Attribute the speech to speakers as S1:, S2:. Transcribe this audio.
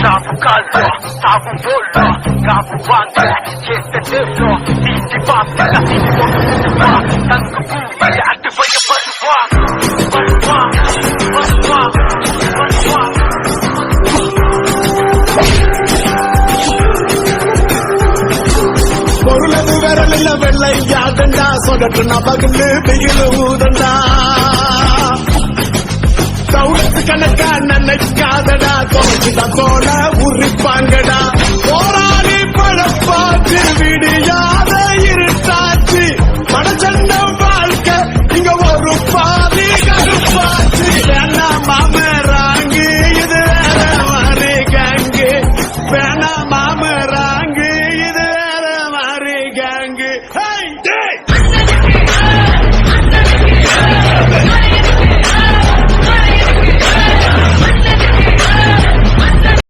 S1: Sabu caldo, sabu bollo, sabu vante, este dedo, diti papi, la diti pa, tanto pure, atti voglio pasua,
S2: பொருளது விரலில் வெள்ளை யாதண்டா சொடட்டு நபகுன்னு வெயில் ஊதண்டா தௌலத்து கணக்கா நினைக்காதடா தோச்சுதான் தோழ